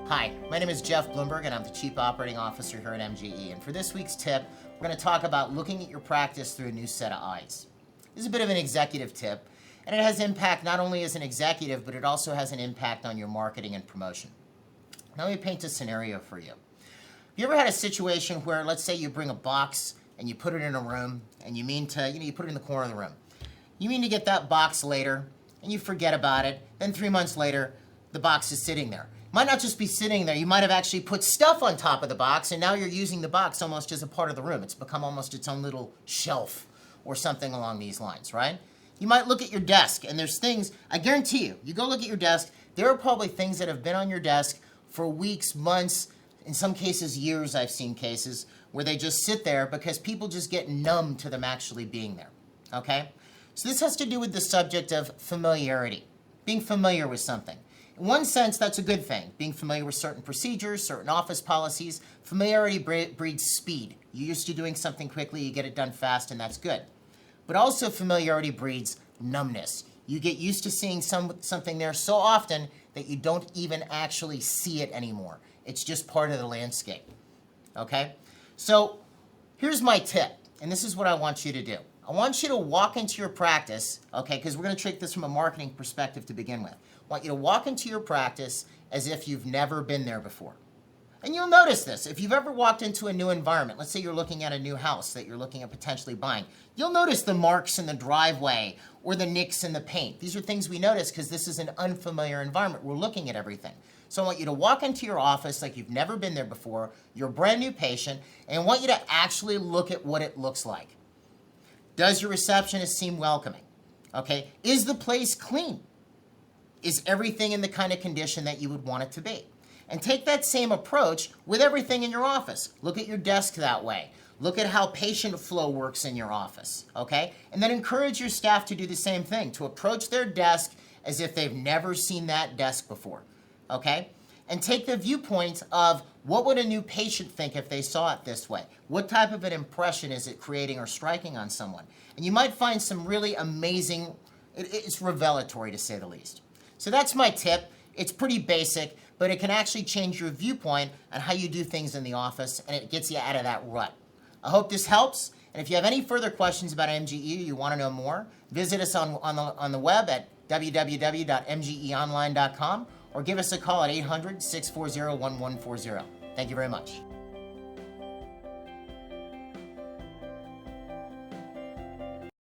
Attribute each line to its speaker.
Speaker 1: Hi, my name is Jeff Bloomberg and I'm the Chief Operating Officer here at MGE. And for this week's tip, we're going to talk about looking at your practice through a new set of eyes. This is a bit of an executive tip, and it has impact not only as an executive, but it also has an impact on your marketing and promotion. Now let me paint a scenario for you. Have you ever had a situation where, let's say you bring a box and you put it in a room and you mean to, you put it in the corner of the room. You mean to get that box later and you forget about it. Then 3 months later, the box is sitting there. It might not just be sitting there. You might have actually put stuff on top of the box and now you're using the box almost as a part of the room. It's become almost its own little shelf or something along these lines, right? You might look at your desk and there's things, I guarantee you go look at your desk, there are probably things that have been on your desk for weeks, months, in some cases years. I've seen cases where they just sit there because people just get numb to them actually being there, okay? So this has to do with the subject of familiarity, being familiar with something. In one sense, that's a good thing, being familiar with certain procedures, certain office policies. Familiarity breeds speed. You're used to doing something quickly, you get it done fast, and that's good. But also familiarity breeds numbness. You get used to seeing something there so often that you don't even actually see it anymore. It's just part of the landscape, okay? So here's my tip, and this is what I want you to do. I want you to walk into your practice, okay, because we're going to take this from a marketing perspective to begin with. I want you to walk into your practice as if you've never been there before. And you'll notice this. If you've ever walked into a new environment, let's say you're looking at a new house that you're looking at potentially buying, you'll notice the marks in the driveway or the nicks in the paint. These are things we notice because this is an unfamiliar environment. We're looking at everything. So I want you to walk into your office like you've never been there before. You're a brand new patient, and I want you to actually look at what it looks like. Does your receptionist seem welcoming? Okay. Is the place clean? Is everything in the kind of condition that you would want it to be? And take that same approach with everything in your office. Look at your desk that way. Look at how patient flow works in your office, okay? And then encourage your staff to do the same thing, to approach their desk as if they've never seen that desk before, okay? And take the viewpoint of what would a new patient think if they saw it this way? What type of an impression is it creating or striking on someone? And you might find some really amazing, it's revelatory to say the least. So that's my tip. It's pretty basic, but it can actually change your viewpoint on how you do things in the office, and it gets you out of that rut. I hope this helps, and if you have any further questions about MGE or you want to know more, visit us on the web at www.mgeonline.com or give us a call at 800-640-1140. Thank you very much.